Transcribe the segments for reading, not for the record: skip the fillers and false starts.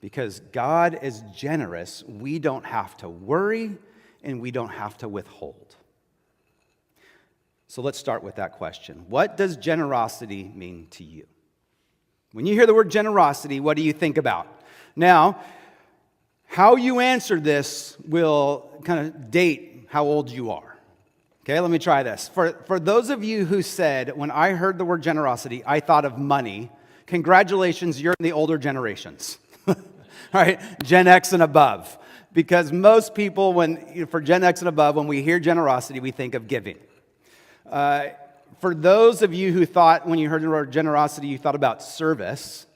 Because God is generous, we don't have to worry and we don't have to withhold. So let's start with that question. What does generosity mean to you? When you hear the word generosity, what do you think about? Now, how you answer this will kind of date how old you are. Okay, let me try this. For those of you who said, when I heard the word generosity, I thought of money, congratulations, you're in the older generations. All right, Gen X and above. Because most people, for Gen X and above, when we hear generosity, we think of giving. For those of you who thought, when you heard the word generosity, you thought about service,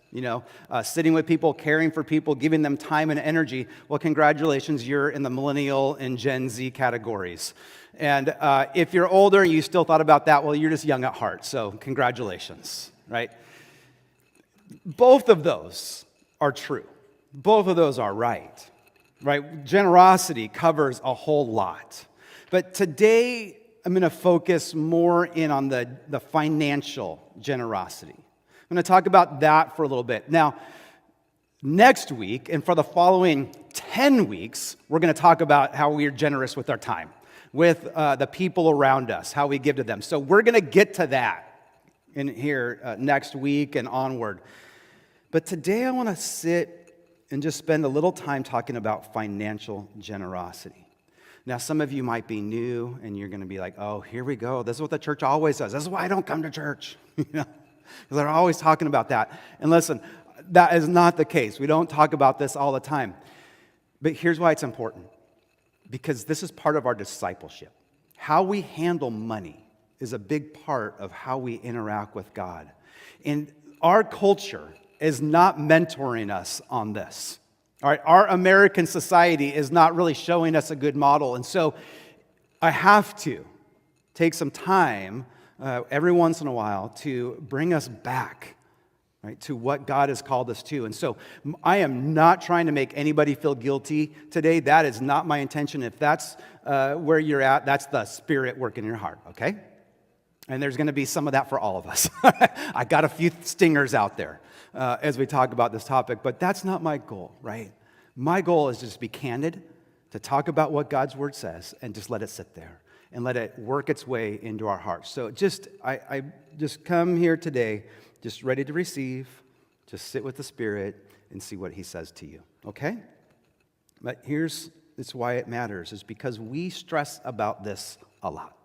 sitting with people, caring for people, giving them time and energy, well, congratulations, you're in the millennial and Gen Z categories. And if you're older and you still thought about that, well, you're just young at heart, so congratulations, right? Both of those are true. Both of those are right? Generosity covers a whole lot. But today, I'm going to focus more in on the financial generosity. I'm going to talk about that for a little bit. Now, next week, and for the following 10 weeks, we're going to talk about how we are generous with our time, with the people around us, how we give to them. So we're going to get to that in here next week and onward. But today I want to sit and just spend a little time talking about financial generosity. Now, some of you might be new, and you're going to be like, oh, here we go. This is what the church always does. This is why I don't come to church. Because they're always talking about that. And listen, that is not the case. We don't talk about this all the time. But here's why it's important. Because this is part of our discipleship. How we handle money is a big part of how we interact with God. And our culture is not mentoring us on this. All right, our American society is not really showing us a good model. And so I have to take some time every once in a while to bring us back, right, to what God has called us to. And so I am not trying to make anybody feel guilty today. That is not my intention. If that's where you're at, that's the Spirit working in your heart, okay? And there's going to be some of that for all of us. I got a few stingers out there as we talk about this topic, but that's not my goal, right? My goal is just to be candid, to talk about what God's Word says, and just let it sit there and let it work its way into our hearts. So I just come here today just ready to receive, just sit with the Spirit and see what He says to you, okay? But it's why it matters, is because we stress about this a lot.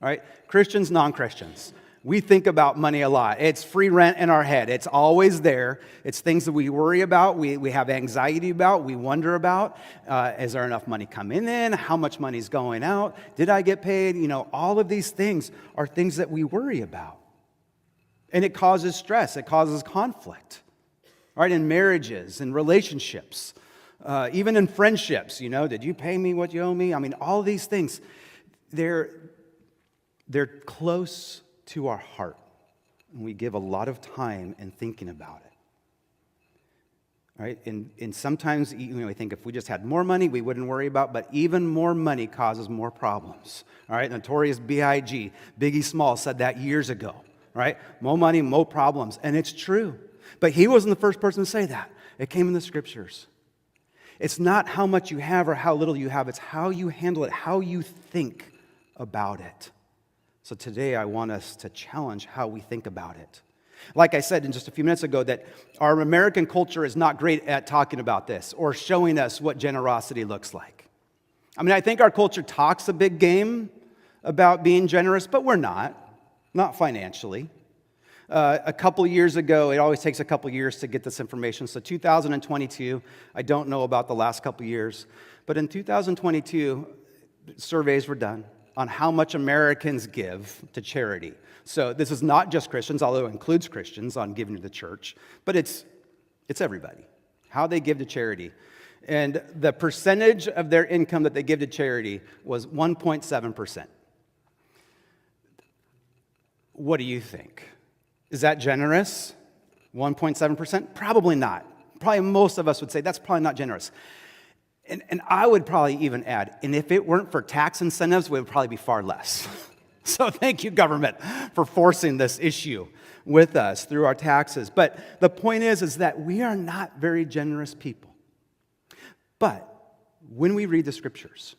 All right, Christians, non-Christians, we think about money a lot. It's free rent in our head. It's always there. It's things that we worry about, we have anxiety about, we wonder about. Is there enough money coming in? How much money is going out? Did I get paid? All of these things are things that we worry about. And it causes stress. It causes conflict, right, in marriages, in relationships, even in friendships. Did you pay me what you owe me? I mean, all of these things, they're close to our heart, and we give a lot of time in thinking about it. Right? And sometimes we think if we just had more money, we wouldn't worry about, but even more money causes more problems. All right? Notorious B.I.G., Biggie Smalls said that years ago. Right? More money, more problems. And it's true. But he wasn't the first person to say that. It came in the Scriptures. It's not how much you have or how little you have. It's how you handle it, how you think about it. So today I want us to challenge how we think about it. Like I said in just a few minutes ago, that our American culture is not great at talking about this or showing us what generosity looks like. I mean, I think our culture talks a big game about being generous, but we're not financially. A couple years ago, it always takes a couple years to get this information. So 2022, I don't know about the last couple years, but in 2022, surveys were done on how much Americans give to charity. So this is not just Christians, although it includes Christians on giving to the church, but it's everybody, how they give to charity. And the percentage of their income that they give to charity was 1.7%. What do you think? Is that generous? 1.7%? Probably not. Probably most of us would say that's probably not generous. And I would probably even add, and if it weren't for tax incentives, it would probably be far less. So thank you, government, for forcing this issue with us through our taxes. But the point is that we are not very generous people. But when we read the scriptures,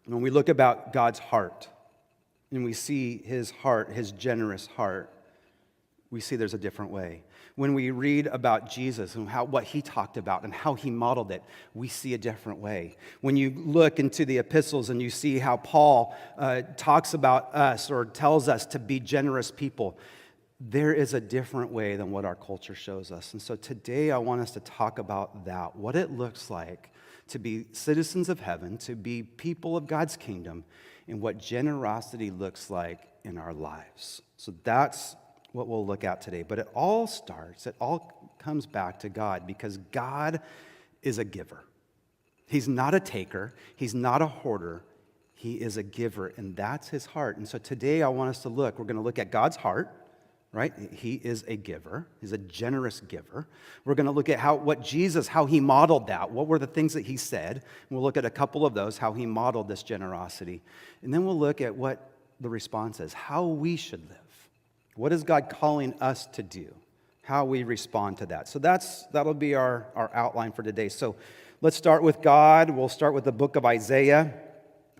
when we look about God's heart, and we see his heart, his generous heart, we see there's a different way. When we read about Jesus and what he talked about and how he modeled it, we see a different way. When you look into the epistles and you see how Paul talks about us or tells us to be generous people, there is a different way than what our culture shows us. And so today I want us to talk about that, what it looks like to be citizens of heaven, to be people of God's kingdom, and what generosity looks like in our lives. So that's what we'll look at today. But it all comes back to God, because God is a giver. He's not a taker. He's not a hoarder. He is a giver, and that's his heart. And so today I want us to we're going to look at God's heart, right? He is a giver. He's a generous giver. We're going to look at how he modeled that. What were the things that he said? And we'll look at a couple of those, how he modeled this generosity. And then we'll look at what the response is, how we should live. What is God calling us to do? How we respond to that. So that'll be our outline for today. So let's start with God. We'll start with the book of Isaiah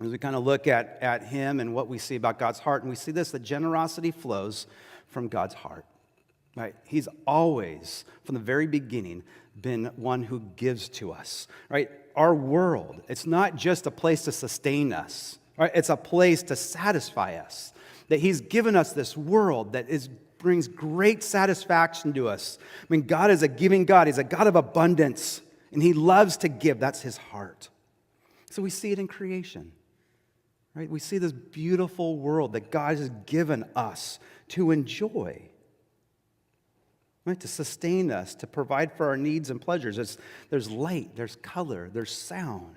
as we kind of look at him and what we see about God's heart. And we see this, that generosity flows from God's heart. Right? He's always, from the very beginning, been one who gives to us. Right? Our world, it's not just a place to sustain us. Right? It's a place to satisfy us. That he's given us this world that brings great satisfaction to us. I mean, God is a giving God. He's a God of abundance, and he loves to give. That's his heart. So we see it in creation, right? We see this beautiful world that God has given us to enjoy, right? To sustain us, to provide for our needs and pleasures. There's light, there's color, there's sound.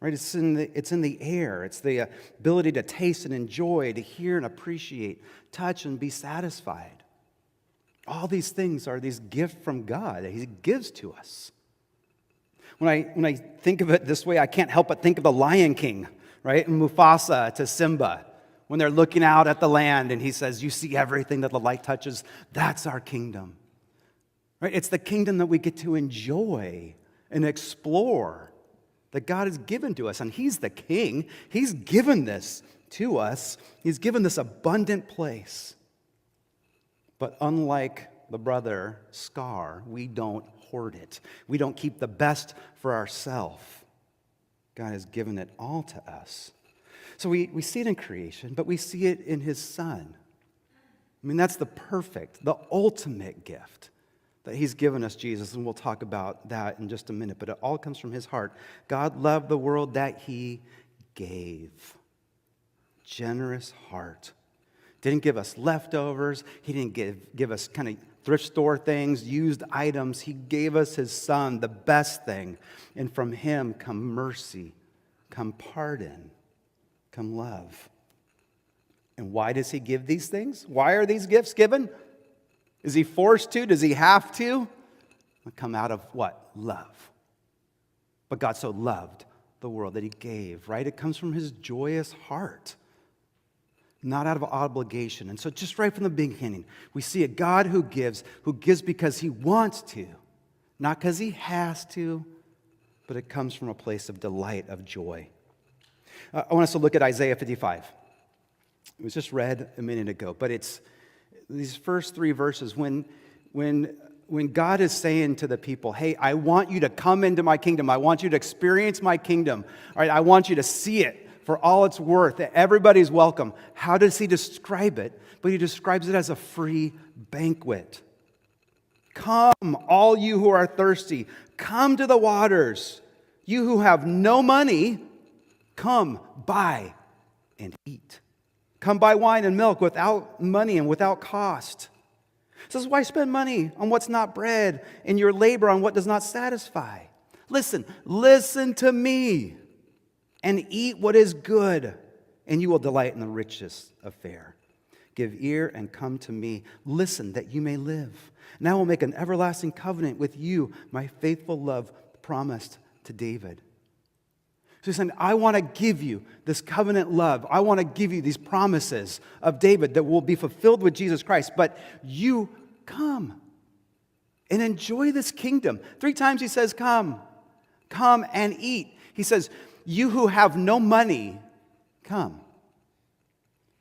Right? It's in the air. It's the ability to taste and enjoy, to hear and appreciate, touch and be satisfied. All these things are these gifts from God that he gives to us. When I think of it this way, I can't help but think of the Lion King, right? And Mufasa to Simba, when they're looking out at the land and he says, "You see everything that the light touches? That's our kingdom." Right? It's the kingdom that we get to enjoy and explore, that God has given to us, and he's the king. He's given this to us. He's given this abundant place. But unlike the brother Scar, we don't hoard it. We don't keep the best for ourselves. God has given it all to us. So we see it in creation, but we see it in his Son. I mean, that's the ultimate gift that he's given us, Jesus, and we'll talk about that in just a minute, but it all comes from his heart. God loved the world that he gave. Generous heart. Didn't give us leftovers. He didn't give us kind of thrift store things, used items. He gave us his Son, the best thing, and from him come mercy, come pardon, come love. And why does he give these things? Why are these gifts given? Is he forced to? Does he have to? They come out of what? Love. But God so loved the world that he gave, right? It comes from his joyous heart, not out of obligation. And so just right from the beginning, we see a God who gives because he wants to, not because he has to, but it comes from a place of delight, of joy. I want us to look at Isaiah 55. It was just read a minute ago, but it's these first three verses, when God is saying to the people, hey, I want you to come into my kingdom. I want you to experience my kingdom. All right, I want you to see it for all it's worth. Everybody's welcome. How does he describe it? But he describes it as a free banquet. Come, all you who are thirsty. Come to the waters. You who have no money, come, buy and eat. Come buy wine and milk without money and without cost. This is why spend money on what's not bread and your labor on what does not satisfy. Listen to me and eat what is good, and you will delight in the richest of fare. Give ear and come to me. Listen that you may live. And I will make an everlasting covenant with you, my faithful love promised to David. So he's saying, I want to give you this covenant love. I want to give you these promises of David that will be fulfilled with Jesus Christ. But you come and enjoy this kingdom. 3 times he says, come and eat. He says, you who have no money, come.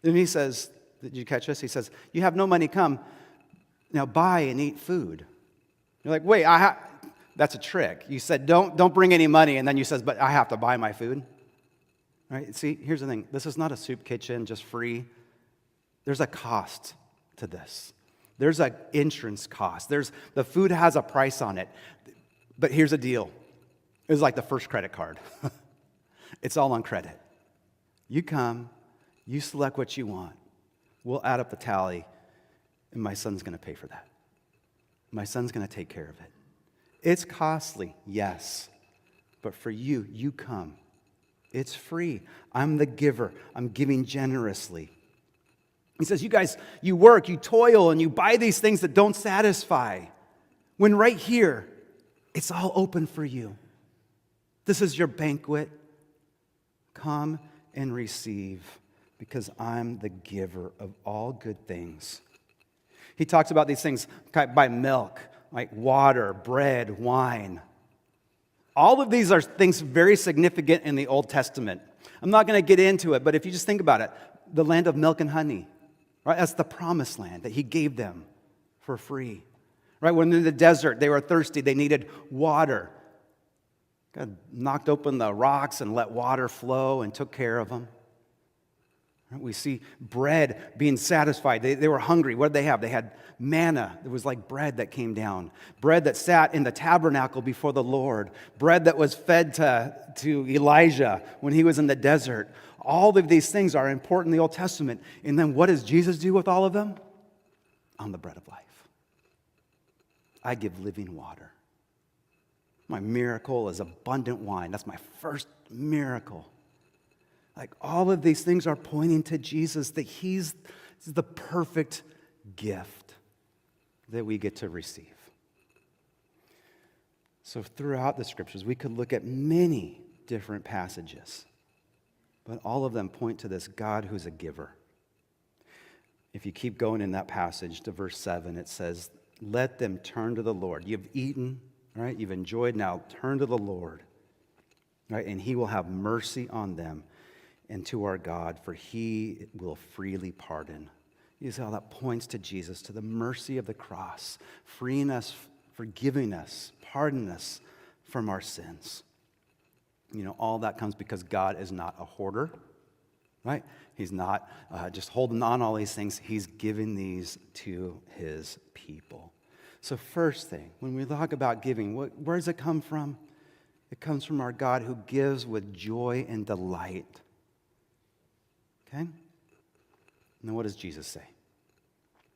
Then he says, did you catch this? He says, you have no money, come. Now buy and eat food. You're like, wait, that's a trick. You said, don't bring any money, and then you says, but I have to buy my food. Right? See, here's the thing. This is not a soup kitchen, just free. There's a cost to this. There's an insurance cost. The food has a price on it. But here's the deal. It's like the first credit card. It's all on credit. You come, you select what you want. We'll add up the tally, and my son's going to pay for that. My son's going to take care of it. It's costly, yes. But for you, you come. It's free. I'm the giver. I'm giving generously. He says, you guys, you work, you toil, and you buy these things that don't satisfy. When right here, it's all open for you. This is your banquet. Come and receive, because I'm the giver of all good things. He talks about these things by milk, like water, bread, wine. All of these are things very significant in the Old Testament. I'm not going to get into it, but if you just think about it, the land of milk and honey, right? That's the promised land that he gave them for free. Right? When in the desert, they were thirsty, they needed water. God knocked open the rocks and let water flow and took care of them. We see bread being satisfied. They were hungry. What did they have? They had manna. It was like bread that came down. Bread that sat in the tabernacle before the Lord. Bread that was fed to Elijah when he was in the desert. All of these things are important in the Old Testament. And then what does Jesus do with all of them? I'm the bread of life. I give living water. My miracle is abundant wine. That's my first miracle. Like all of these things are pointing to Jesus, that he's the perfect gift that we get to receive. So throughout the scriptures, we could look at many different passages, but all of them point to this God who's a giver. If you keep going in that passage to verse 7, it says, let them turn to the Lord. You've eaten, right? You've enjoyed, now turn to the Lord, right? And he will have mercy on them. And to our God, for he will freely pardon. You see how that points to Jesus, to the mercy of the cross, freeing us, forgiving us, pardoning us from our sins. You know, all that comes because God is not a hoarder, right? He's not just holding on all these things. He's giving these to his people. So first thing, when we talk about giving, where does it come from? It comes from our God who gives with joy and delight. Okay? Now what does Jesus say?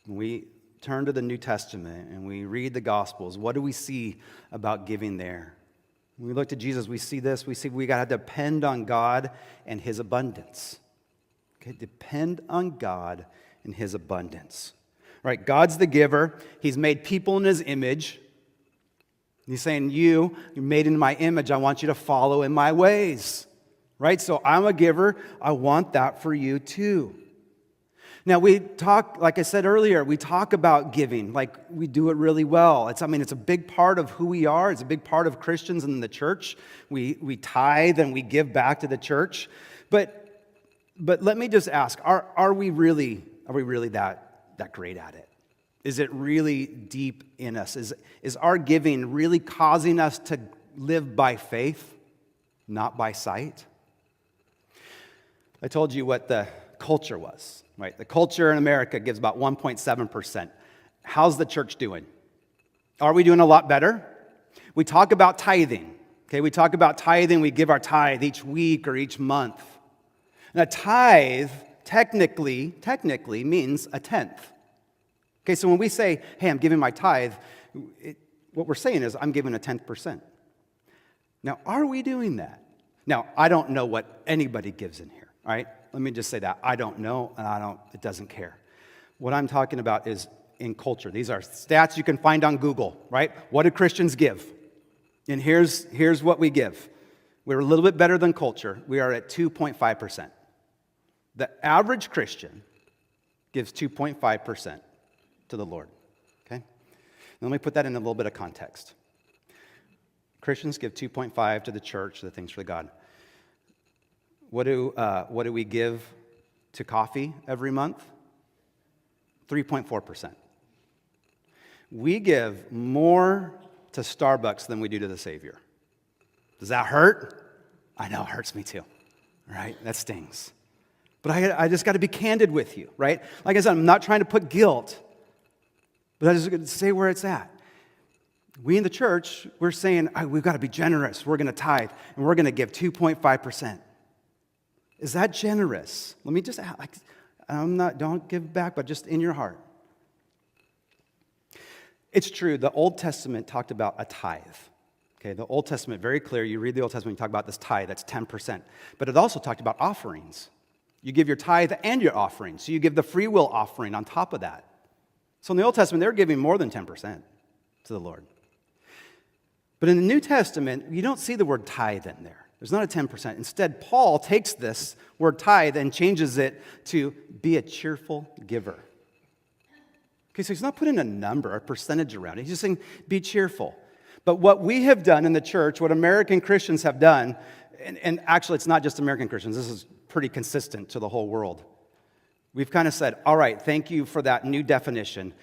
When we turn to the New Testament and we read the Gospels, what do we see about giving there? When we look to Jesus, we see this. We see we got to depend on God and his abundance. Okay? Depend on God and his abundance. Right? God's the giver. He's made people in his image. He's saying, you're made in my image. I want you to follow in my ways. Right? So I'm a giver. I want that for you too. Now we talk, like I said earlier, we talk about giving like we do it really well. It's a big part of who we are. It's a big part of Christians in the church. We tithe and we give back to the church. But let me just ask, are we really that great at it? Is it really deep in us? Is our giving really causing us to live by faith, not by sight? I told you what the culture was, right? The culture in America gives about 1.7%. How's the church doing? Are we doing a lot better? We talk about tithing, okay? We talk about tithing. We give our tithe each week or each month. And a tithe technically means a tenth. Okay, so when we say, hey, I'm giving my tithe, what we're saying is I'm giving a 10%. Now, are we doing that? Now, I don't know what anybody gives in here. All right, let me just say that. I don't know, and it doesn't care. What I'm talking about is in culture. These are stats you can find on Google, right? What do Christians give? And here's what we give. We're a little bit better than culture. We are at 2.5%. The average Christian gives 2.5% to the Lord. Okay? Now let me put that in a little bit of context. Christians give 2.5 to the church, the things for God. What do we give to coffee every month? 3.4%. We give more to Starbucks than we do to the Savior. Does that hurt? I know, it hurts me too, right? That stings. But I just got to be candid with you, right? Like I said, I'm not trying to put guilt, but I just got to say where it's at. We in the church, we're saying, we've got to be generous. We're going to tithe, and we're going to give 2.5%. Is that generous? Let me just, don't give back, but just in your heart. It's true, the Old Testament talked about a tithe. Okay, the Old Testament, very clear. You read the Old Testament, you talk about this tithe, that's 10%. But it also talked about offerings. You give your tithe and your offering. So you give the free will offering on top of that. So in the Old Testament, they're giving more than 10% to the Lord. But in the New Testament, you don't see the word tithe in there. There's not a 10%. Instead, Paul takes this word tithe and changes it to be a cheerful giver. Okay, so he's not putting a number, a percentage around it. He's just saying, be cheerful. But what we have done in the church, what American Christians have done, and actually it's not just American Christians, this is pretty consistent to the whole world. We've kind of said, all right, thank you for that new definition.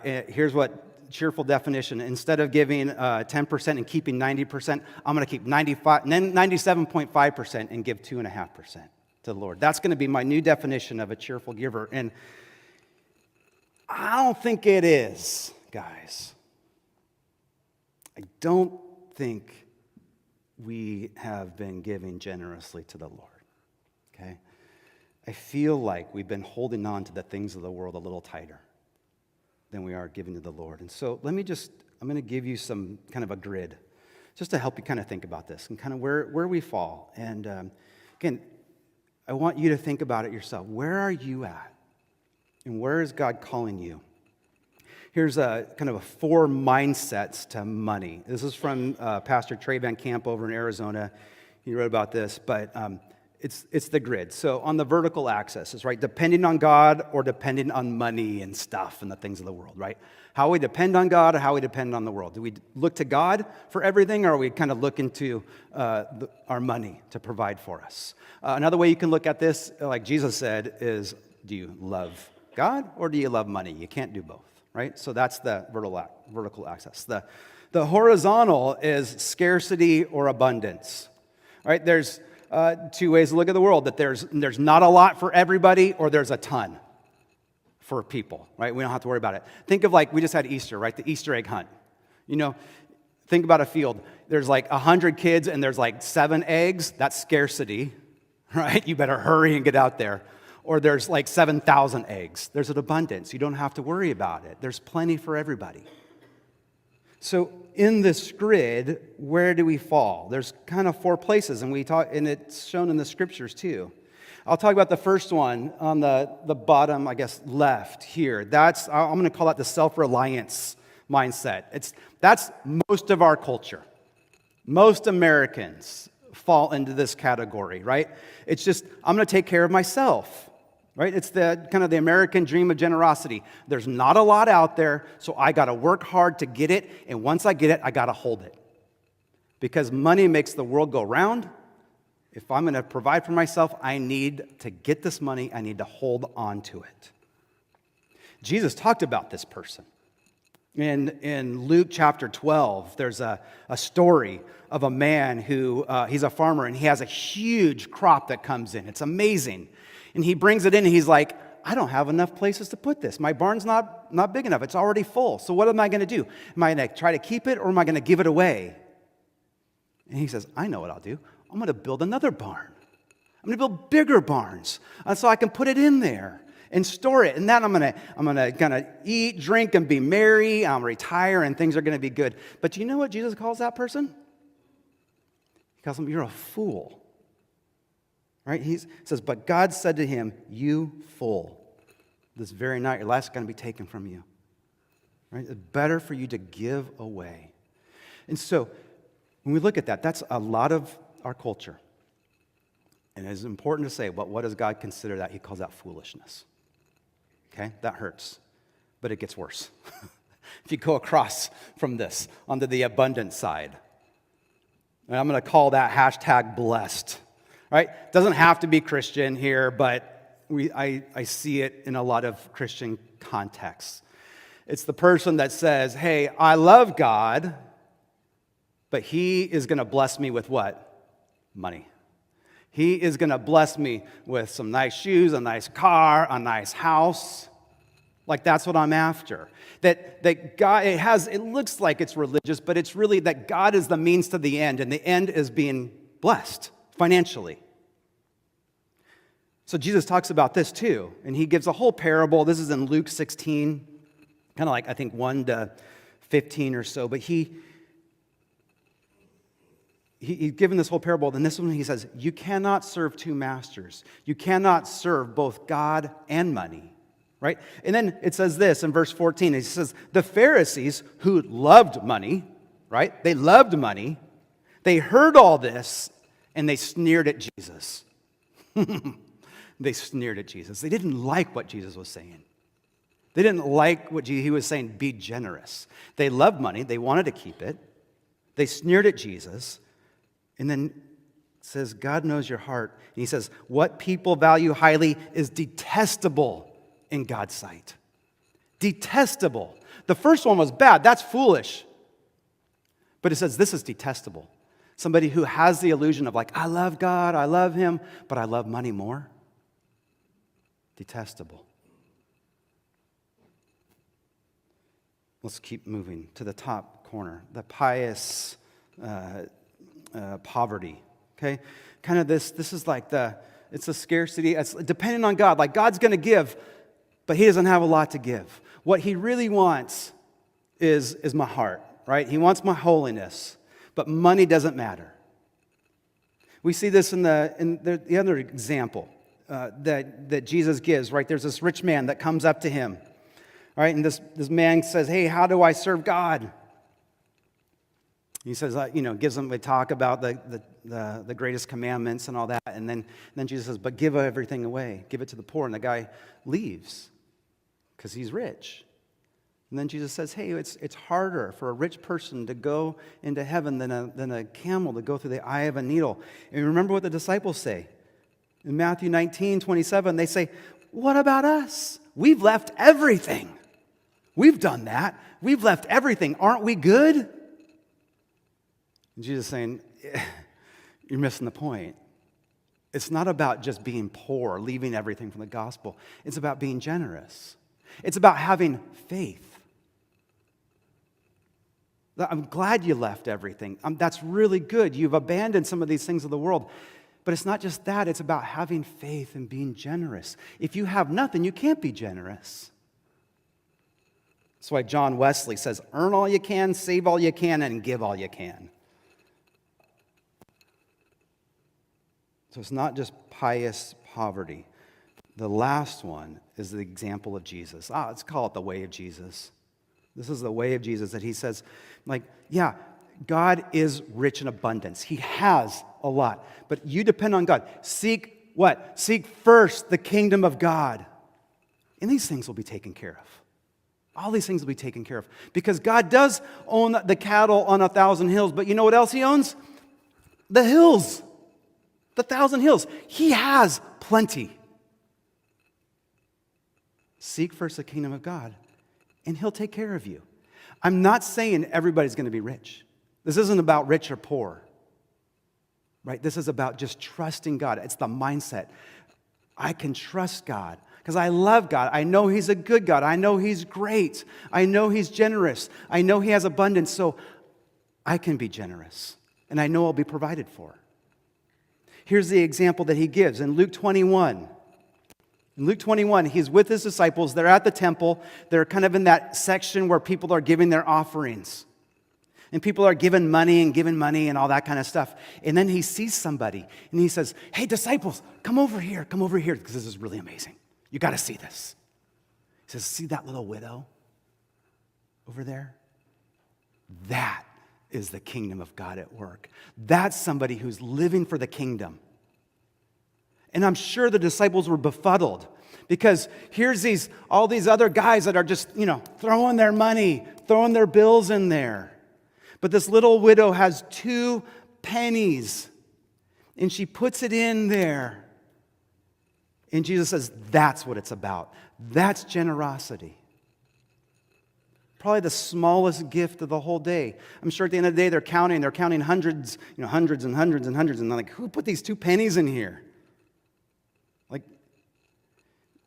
Here's what cheerful definition. Instead of giving 10% and keeping 90%, I'm going to keep 97.5% and give 2.5% to the Lord. That's going to be my new definition of a cheerful giver. And I don't think it is, guys. I don't think we have been giving generously to the Lord, okay? I feel like we've been holding on to the things of the world a little tighter than we are giving to the Lord. And so I'm going to give you some kind of a grid just to help you kind of think about this and kind of where we fall. And again, I want you to think about it yourself. Where are you at? And where is God calling you? Here's a kind of 4 mindsets to money. This is from Pastor Trey Van Camp over in Arizona. He wrote about this, but it's the grid. So on the vertical axis is right, depending on God or depending on money and stuff and the things of the world, right? How we depend on God or how we depend on the world. Do we look to God for everything, or are we kind of looking to our money to provide for us? Another way you can look at this, like Jesus said, is do you love God or do you love money? You can't do both. Right? So that's the vertical axis. The horizontal is scarcity or abundance. Right? There's 2 ways to look at the world, that there's not a lot for everybody or there's a ton for people. Right? We don't have to worry about it. Think of like, we just had Easter, right? The Easter egg hunt. You know, think about a field. There's like 100 kids and there's like 7 eggs. That's scarcity. Right? You better hurry and get out there. Or there's like 7,000 eggs. There's an abundance. You don't have to worry about it. There's plenty for everybody. So in this grid, where do we fall? There's kind of 4 places, and it's shown in the scriptures too. I'll talk about the first one on the bottom, I guess, left here. I'm going to call that the self-reliance mindset. That's most of our culture. Most Americans fall into this category, right? It's just, I'm going to take care of myself. Right? It's the kind of the American dream of generosity. There's not a lot out there, so I got to work hard to get it, and once I get it, I got to hold it. Because money makes the world go round. If I'm going to provide for myself, I need to get this money. I need to hold on to it. Jesus talked about this person. In Luke chapter 12, there's a story of a man who, he's a farmer, and he has a huge crop that comes in. It's amazing. And he brings it in, and he's like, I don't have enough places to put this. My barn's not big enough. It's already full. So what am I going to do? Am I going to try to keep it, or am I going to give it away? And he says, I know what I'll do. I'm going to build another barn. I'm going to build bigger barns so I can put it in there and store it. And then I'm going to kind of eat, drink, and be merry. I'll retire, and things are going to be good. But do you know what Jesus calls that person? He calls him, you're a fool. Right? He says, but God said to him, you fool. This very night, your life's going to be taken from you. Right? It's better for you to give away. And so, when we look at that, that's a lot of our culture. And it's important to say, but what does God consider that? He calls that foolishness. Okay? That hurts. But it gets worse. If you go across from this onto the abundant side. And I'm going to call that hashtag blessed. Right? Doesn't have to be Christian here, but I see it in a lot of Christian contexts. It's the person that says, hey, I love God, but he is going to bless me with what? Money. He is going to bless me with some nice shoes, a nice car, a nice house. Like that's what I'm after. That God, it looks like it's religious, but it's really that God is the means to the end, and the end is being blessed financially. So Jesus talks about this too, and he gives a whole parable. This is in Luke 16, kind of like I think 1 to 15 or so, but he's given this whole parable. Then this one he says, you cannot serve two masters. You cannot serve both God and money. Right? And then it says this in verse 14. It says, the Pharisees who loved money, right? They loved money. They heard all this and they sneered at Jesus. They sneered at Jesus. They didn't like what Jesus was saying. They didn't like what he was saying, be generous. They loved money. They wanted to keep it. They sneered at Jesus. And then it says, God knows your heart. And he says, what people value highly is detestable in God's sight. Detestable. The first one was bad. That's foolish. But it says this is detestable. Somebody who has the illusion of like, I love God, I love him, but I love money more. Detestable. Let's keep moving to the top corner. The pious poverty. Okay? Kind of this is like it's a scarcity. It's depending on God. Like God's going to give, but he doesn't have a lot to give. What he really wants is my heart, right? He wants my holiness, but money doesn't matter. We see this in the other example that Jesus gives, right? There's this rich man that comes up to him, right? And this man says, hey, how do I serve God? He says, gives them a talk about the greatest commandments and all that. And then Jesus says, but give everything away. Give it to the poor. And the guy leaves because he's rich. And then Jesus says, hey, it's harder for a rich person to go into heaven than a camel to go through the eye of a needle. And remember what the disciples say. In Matthew 19:27, they say, what about us? We've left everything. We've done that. We've left everything. Aren't we good? And Jesus is saying, you're missing the point. It's not about just being poor, leaving everything from the gospel. It's about being generous. It's about having faith. I'm glad you left everything. That's really good. You've abandoned some of these things of the world. But it's not just that. It's about having faith and being generous. If you have nothing, you can't be generous. That's why John Wesley says, earn all you can, save all you can, and give all you can. So it's not just pious poverty. The last one is the example of Jesus. Let's call it the way of Jesus. This is the way of Jesus that he says, God is rich in abundance. He has a lot. But you depend on God. Seek what? Seek first the kingdom of God. And these things will be taken care of. All these things will be taken care of. Because God does own the cattle on 1,000 hills. But you know what else he owns? The hills. The 1,000 hills. He has plenty. Seek first the kingdom of God, and he'll take care of you. I'm not saying everybody's going to be rich. This isn't about rich or poor, right? This is about just trusting God. It's the mindset. I can trust God because I love God. I know he's a good God. I know he's great. I know he's generous. I know he has abundance, so I can be generous, and I know I'll be provided for. Here's the example that he gives in Luke 21. In Luke 21, he's with his disciples. They're at the temple. They're kind of in that section where people are giving their offerings. And people are giving money and all that kind of stuff. And then he sees somebody, and he says, hey, disciples, come over here, because this is really amazing. You got to see this. He says, see that little widow over there? That is the kingdom of God at work. That's somebody who's living for the kingdom. And I'm sure the disciples were befuddled because here's all these other guys that are just, throwing their money, throwing their bills in there. But this little widow has 2 pennies and she puts it in there. And Jesus says, that's what it's about. That's generosity. Probably the smallest gift of the whole day. I'm sure at the end of the day they're counting hundreds, hundreds and hundreds and hundreds. And they're like, who put these 2 pennies in here?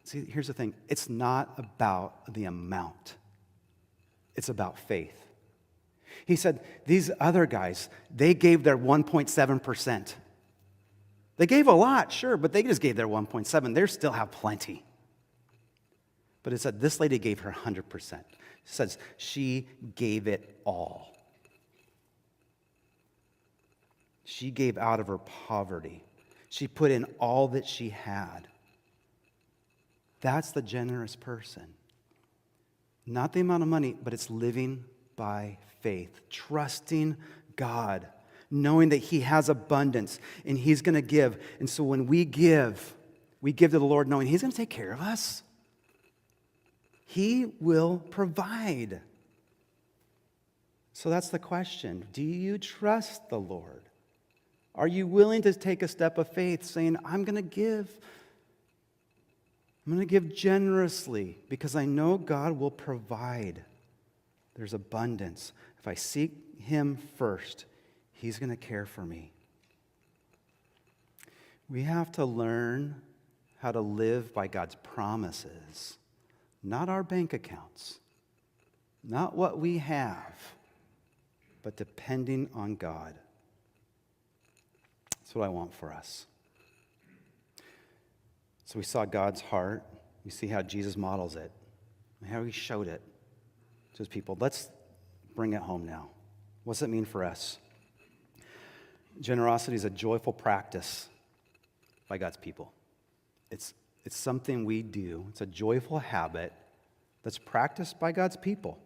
See, here's the thing. It's not about the amount. It's about faith. He said, these other guys, they gave their 1.7%. They gave a lot, sure, but they just gave their 1.7. They still have plenty. But it said this lady gave her 100%. It says she gave it all. She gave out of her poverty. She put in all that she had. That's the generous person. Not the amount of money, but it's living by faith, trusting God, knowing that He has abundance and He's going to give. And so when we give to the Lord knowing He's going to take care of us. He will provide. So that's the question. Do you trust the Lord? Are you willing to take a step of faith saying, I'm going to give? I'm going to give generously because I know God will provide. There's abundance. If I seek Him first, He's going to care for me. We have to learn how to live by God's promises, not our bank accounts, not what we have, but depending on God. That's what I want for us. So we saw God's heart. We see how Jesus models it, how He showed it to His people. Let's bring it home now. What's it mean for us? Generosity is a joyful practice by God's people. It's something we do. It's a joyful habit that's practiced by God's people.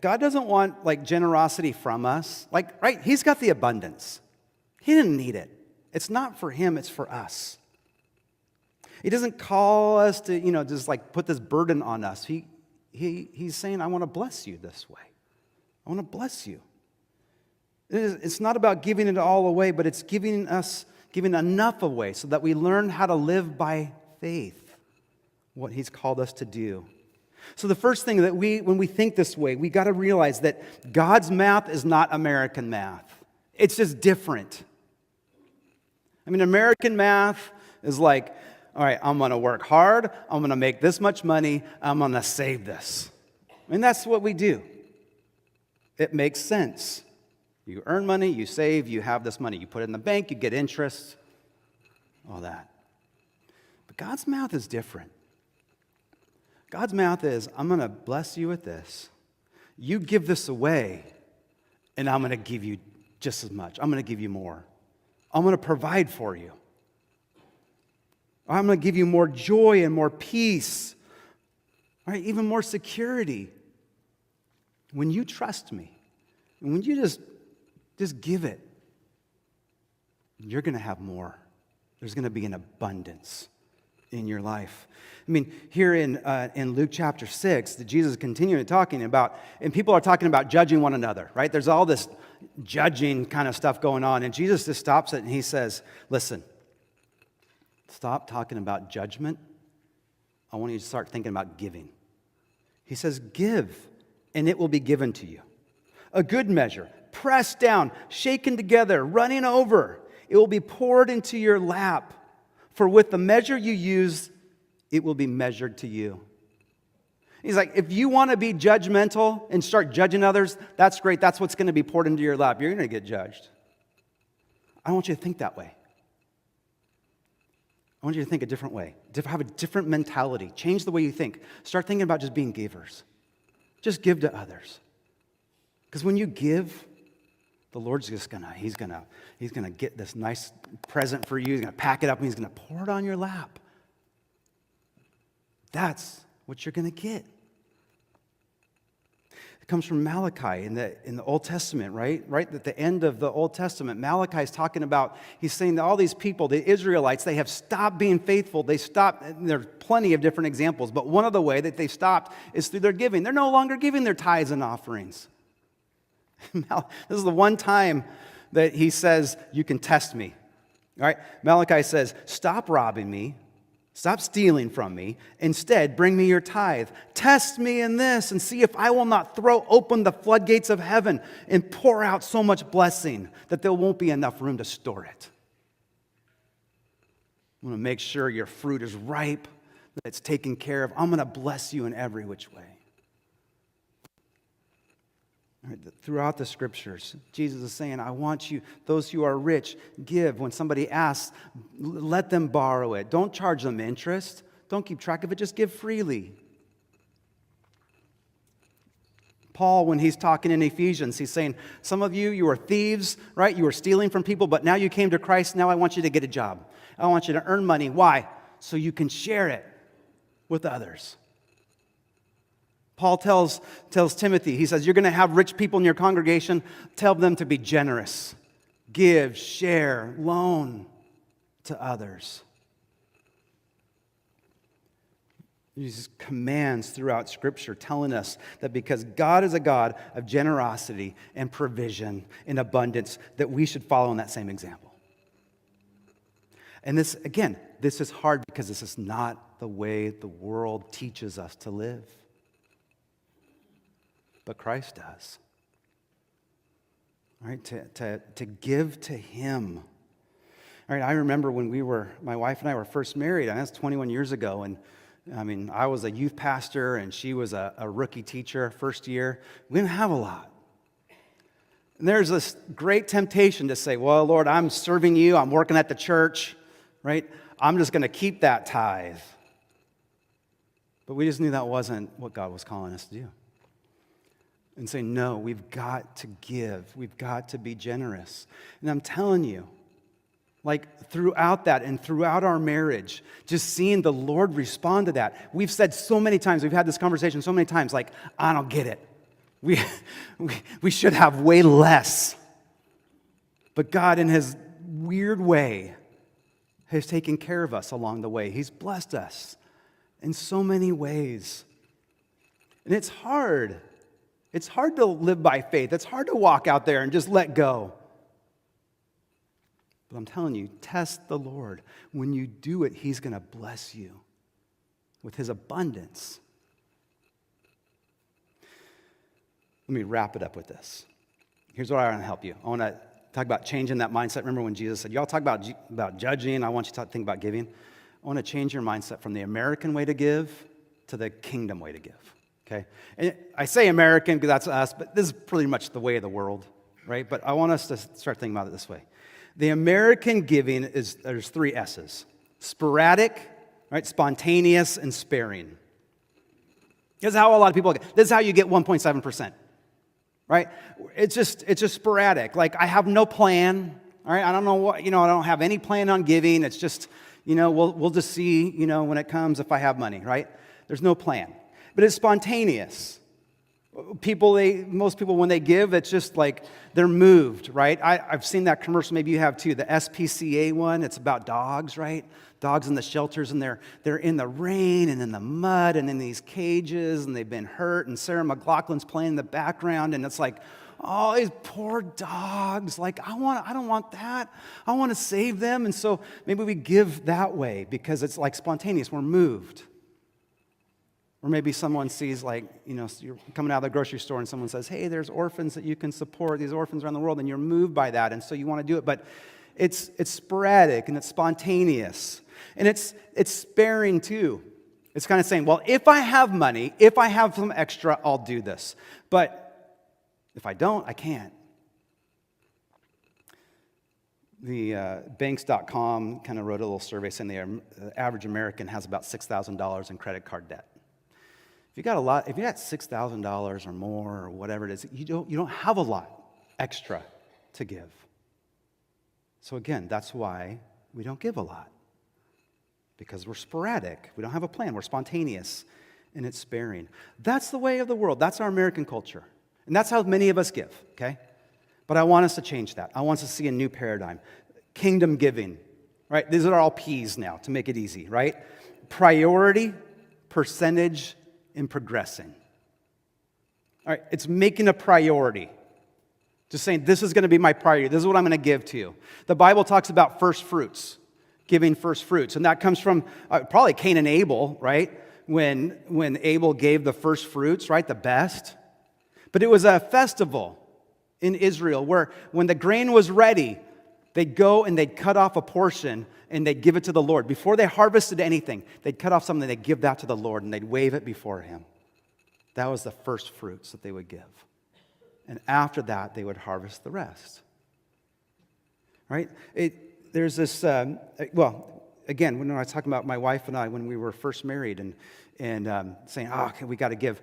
God doesn't want generosity from us. Right? He's got the abundance. He didn't need it. It's not for Him, it's for us. He doesn't call us to, just put this burden on us. He's saying, I want to bless you this way. I want to bless you. It's not about giving it all away, but it's giving enough away so that we learn how to live by faith, what He's called us to do. So the first thing that when we think this way, we got to realize that God's math is not American math. It's just different. American math is all right, I'm going to work hard. I'm going to make this much money. I'm going to save this. That's what we do. It makes sense. You earn money, you save, you have this money. You put it in the bank, you get interest, all that. But God's math is different. God's math is, I'm going to bless you with this. You give this away, and I'm going to give you just as much. I'm going to give you more. I'm going to provide for you. I'm going to give you more joy and more peace, all right, even more security. When you trust me, and when you just give it, you're going to have more. There's going to be an abundance in your life. Here in Luke chapter 6, Jesus is continuing talking about, and people are talking about judging one another, right? There's all this judging kind of stuff going on, and Jesus just stops it and He says, listen, stop talking about judgment. I want you to start thinking about giving. He says, give, and it will be given to you. A good measure, pressed down, shaken together, running over. It will be poured into your lap. For with the measure you use, it will be measured to you. He's like, if you want to be judgmental and start judging others, that's great. That's what's going to be poured into your lap. You're going to get judged. I want you to think that way. I want you to think a different way. Have a different mentality. Change the way you think. Start thinking about just being givers. Just give to others. Because when you give, the Lord's just he's gonna get this nice present for you. He's gonna pack it up and He's gonna pour it on your lap. That's what you're gonna get. comes from Malachi in the Old Testament, right? Right at the end of the Old Testament, Malachi is talking about, he's saying that all these people, the Israelites, they have stopped being faithful. They stopped, there's plenty of different examples, but one of the way that they stopped is through their giving. They're no longer giving their tithes and offerings. This is the one time that he says, you can test me. All right? Malachi says, stop robbing me. Stop stealing from me. Instead, bring me your tithe. Test me in this and see if I will not throw open the floodgates of heaven and pour out so much blessing that there won't be enough room to store it. I'm going to make sure your fruit is ripe, that it's taken care of. I'm going to bless you in every which way. Throughout the scriptures, Jesus is saying, I want you, those who are rich, give. When somebody asks, let them borrow it. Don't charge them interest. Don't keep track of it. Just give freely. Paul, when he's talking in Ephesians, he's saying, some of you, you are thieves, right? You were stealing from people, but now you came to Christ. Now I want you to get a job. I want you to earn money. Why? So you can share it with others. Paul tells Timothy, he says, you're going to have rich people in your congregation. Tell them to be generous. Give, share, loan to others. These commands throughout Scripture telling us that because God is a God of generosity and provision and abundance, that we should follow in that same example. And this, again, this is hard because this is not the way the world teaches us to live. But Christ does. Right? To give to Him. All right, I remember when my wife and I were first married, and that's 21 years ago, and I mean, I was a youth pastor, and she was a rookie teacher first year. We didn't have a lot. And there's this great temptation to say, well, Lord, I'm serving you, I'm working at the church, right? I'm just going to keep that tithe. But we just knew that wasn't what God was calling us to do. And say, no, we've got to give. We've got to be generous. And I'm telling you, like throughout that and throughout our marriage, just seeing the Lord respond to that. We've said so many times, we've had this conversation so many times, like, I don't get it. We should have way less. But God, in His weird way, has taken care of us along the way. He's blessed us in so many ways. And it's hard. It's hard to live by faith. It's hard to walk out there and just let go. But I'm telling you, test the Lord. When you do it, He's going to bless you with His abundance. Let me wrap it up with this. Here's what I want to help you. I want to talk about changing that mindset. Remember when Jesus said, y'all talk about judging, I want you to think about giving. I want to change your mindset from the American way to give to the kingdom way to give. Okay, and I say American because that's us, but this is pretty much the way of the world, right? But I want us to start thinking about it this way. The American giving there's 3 S's. Sporadic, right? Spontaneous, and sparing. This is how a lot of people get. This is how you get 1.7%, right? It's just sporadic. Like, I have no plan, all right? I don't know what, I don't have any plan on giving. It's just, we'll just see, when it comes if I have money, right? There's no plan. But it's spontaneous. Most people, when they give, it's just like they're moved, right? I've seen that commercial, maybe you have too, the SPCA one. It's about dogs, right? Dogs in the shelters, and they're in the rain and in the mud and in these cages, and they've been hurt, and Sarah McLachlan's playing in the background, and it's like, oh, these poor dogs. Like, I don't want that. I want to save them. And so maybe we give that way because it's like spontaneous. We're moved. Or maybe someone sees, like, you're coming out of the grocery store and someone says, hey, there's orphans that you can support, these orphans around the world, and you're moved by that, and so you want to do it. But it's sporadic, and it's spontaneous, and it's sparing too. It's kind of saying, well, if I have money, if I have some extra, I'll do this. But if I don't, I can't. The banks.com kind of wrote a little survey saying the average American has about $6,000 in credit card debt. If you got $6,000 or more or whatever it is, you don't have a lot extra to give. So again, that's why we don't give a lot. Because we're sporadic. We don't have a plan. We're spontaneous, and it's sparing. That's the way of the world. That's our American culture. And that's how many of us give, okay? But I want us to change that. I want us to see a new paradigm. Kingdom giving, right? These are all P's now to make it easy, right? Priority, percentage, and progressing. All right, it's making a priority. Just saying, this is going to be my priority. This is what I'm going to give to you. The Bible talks about first fruits, giving first fruits. And that comes from probably Cain and Abel, right? When Abel gave the first fruits, right? The best. But it was a festival in Israel where when the grain was ready, they'd go and they'd cut off a portion and they'd give it to the Lord. Before they harvested anything, they'd cut off something, they'd give that to the Lord, and they'd wave it before Him. That was the first fruits that they would give. And after that, they would harvest the rest. Right? There's this, again, when I was talking about my wife and I when we were first married and saying, okay, we got to give.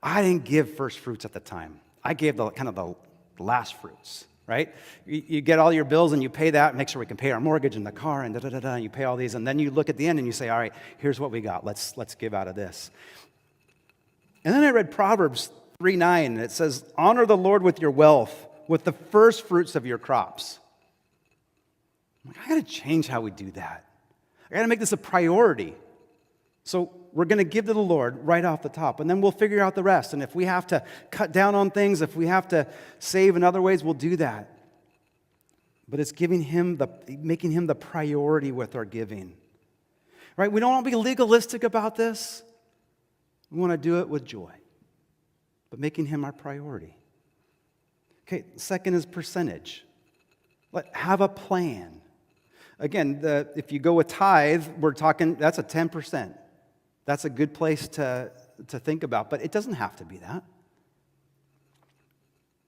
I didn't give first fruits at the time. I gave the last fruits, right? You get all your bills and you pay that, make sure we can pay our mortgage and the car and da-da-da-da, and you pay all these, and then you look at the end and you say, all right, here's what we got. Let's give out of this. And then I read Proverbs 3:9, and it says, honor the Lord with your wealth, with the first fruits of your crops. I'm like, I got to change how we do that. I got to make this a priority. So we're going to give to the Lord right off the top, and then we'll figure out the rest. And if we have to cut down on things, if we have to save in other ways, we'll do that. But it's making Him the priority with our giving. Right? We don't want to be legalistic about this. We want to do it with joy, but making Him our priority. Okay, second is percentage. Have a plan. Again, if you go with tithe, we're talking, that's a 10%. That's a good place to think about, but it doesn't have to be that.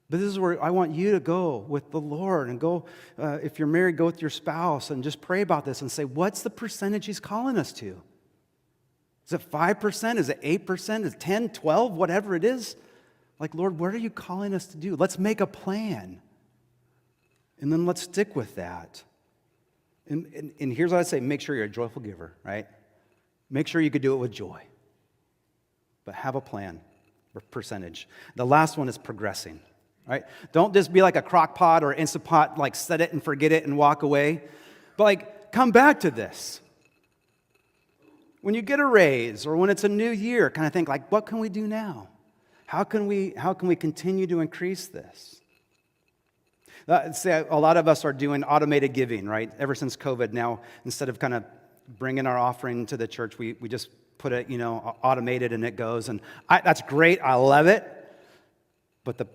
But this is where I want you to go with the Lord and go, if you're married, go with your spouse and just pray about this and say, what's the percentage He's calling us to? Is it 5%? Is it 8%? Is it 10, 12, whatever it is? Like, Lord, what are you calling us to do? Let's make a plan. And then let's stick with that. And here's what I say, make sure you're a joyful giver, right? Make sure you could do it with joy. But have a plan or percentage. The last one is progressing, right? Don't just be like a crock pot or Instant Pot, like set it and forget it and walk away. But like, come back to this. When you get a raise or when it's a new year, kind of think like, what can we do now? How can we continue to increase this? Say a lot of us are doing automated giving, right? Ever since COVID now, instead of kind of bringing our offering to the church, we just put it, automated and it goes. And that's great. I love it. But the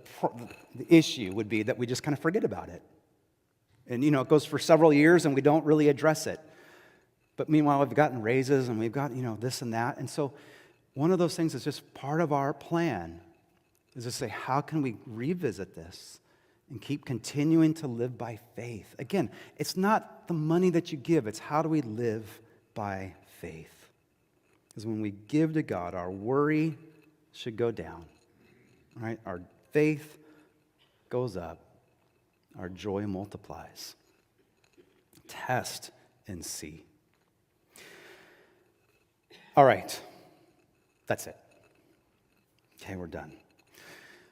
issue would be that we just kind of forget about it. And, it goes for several years and we don't really address it. But meanwhile, we've gotten raises and we've got, this and that. And so one of those things is just part of our plan is to say, how can we revisit this and keep continuing to live by faith? Again, it's not the money that you give. It's how do we live by faith? Because when we give to God, our worry should go down, right? Our faith goes up. Our joy multiplies. Test and see. All right, that's it. Okay, we're done.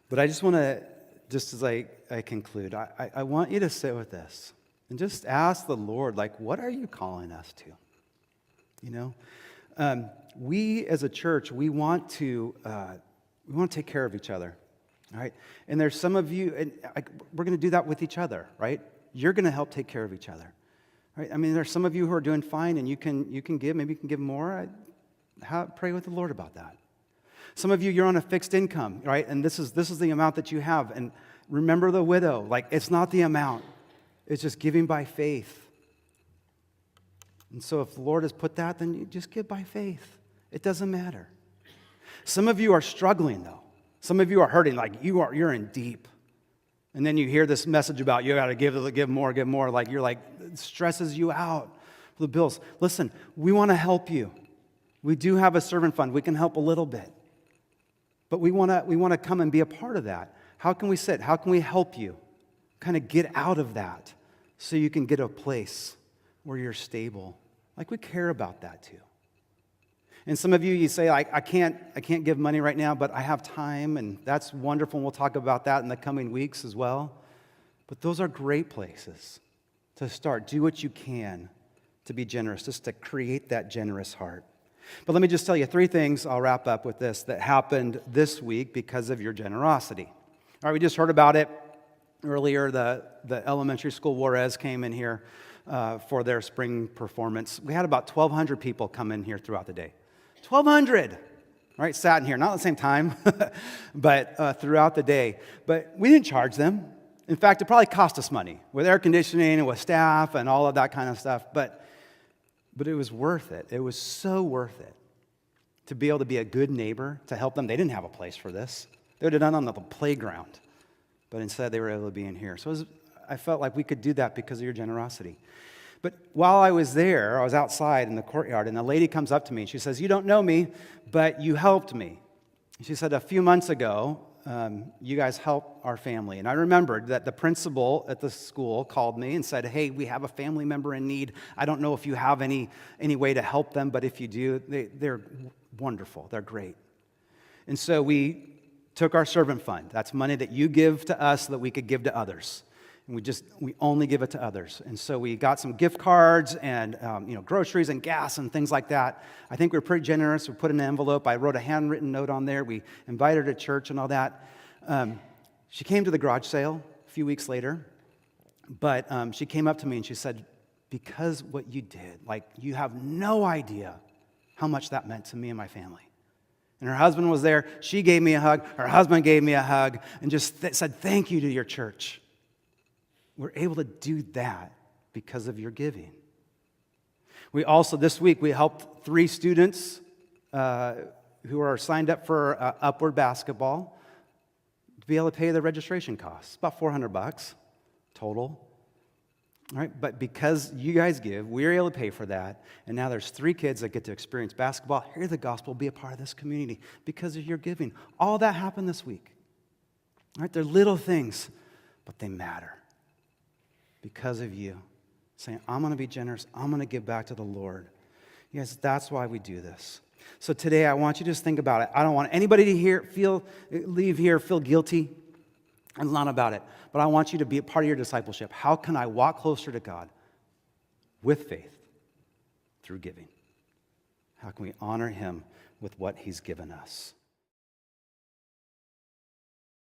But I just want to, just as I conclude, I want you to sit with this and just ask the Lord, what are you calling us to? We as a church, we want to take care of each other, all right? And there's some of you, and we're going to do that with each other, right? You're going to help take care of each other, right? I mean, there's some of you who are doing fine, and you can give. Maybe you can give more. Pray with the Lord about that. Some of you, you're on a fixed income, right? And this is the amount that you have. And remember the widow. It's not the amount. It's just giving by faith. And so if the Lord has put that, then you just give by faith. It doesn't matter. Some of you are struggling, though. Some of you are hurting, you're in deep. And then you hear this message about you got to give more. It stresses you out for the bills. Listen, we want to help you. We do have a servant fund. We can help a little bit. But we want to come and be a part of that. How can we sit? How can we help you kind of get out of that so you can get a place where you're stable? We care about that too. And some of you, you say, I can't give money right now, but I have time, and that's wonderful, and we'll talk about that in the coming weeks as well. But those are great places to start. Do what you can to be generous, just to create that generous heart. But let me just tell you 3 things, I'll wrap up with this, that happened this week because of your generosity. All right, we just heard about it earlier. The elementary school Juarez came in here for their spring performance. We had about 1,200 people come in here throughout the day. 1,200, right? Sat in here, not at the same time, but throughout the day. But we didn't charge them. In fact, it probably cost us money with air conditioning and with staff and all of that kind of stuff. But it was worth it. It was so worth it to be able to be a good neighbor, to help them. They didn't have a place for this. They would have done it on the playground. But instead, they were able to be in here. So I felt like we could do that because of your generosity. But while I was there, I was outside in the courtyard, and a lady comes up to me, and she says, "You don't know me, but you helped me." She said, "A few months ago, you guys helped our family." And I remembered that the principal at the school called me and said, "Hey, we have a family member in need. I don't know if you have any way to help them, but if you do, they're wonderful. They're great." And so we took our servant fund. That's money that you give to us so that we could give to others. And we only give it to others. And so we got some gift cards and groceries and gas and things like that. I think we were pretty generous. We put in an envelope. I wrote a handwritten note on there. We invited her to church and all that. She came to the garage sale a few weeks later, but she came up to me and she said, "Because what you did, you have no idea how much that meant to me and my family." And her husband was there. She gave me a hug. Her husband gave me a hug and just said, "Thank you to your church." We're able to do that because of your giving. We also, this week, we helped 3 students who are signed up for Upward basketball to be able to pay their registration costs. About $400 total. All right, but because you guys give, we're able to pay for that. And now there's 3 kids that get to experience basketball, hear the gospel, be a part of this community because of your giving. All that happened this week. All right, they're little things, but they matter. Because of you, saying, "I'm going to be generous. I'm going to give back to the Lord." Yes, that's why we do this. So today, I want you to just think about it. I don't want anybody to leave here, feel guilty. It's not about it. But I want you to be a part of your discipleship. How can I walk closer to God with faith through giving? How can we honor Him with what He's given us?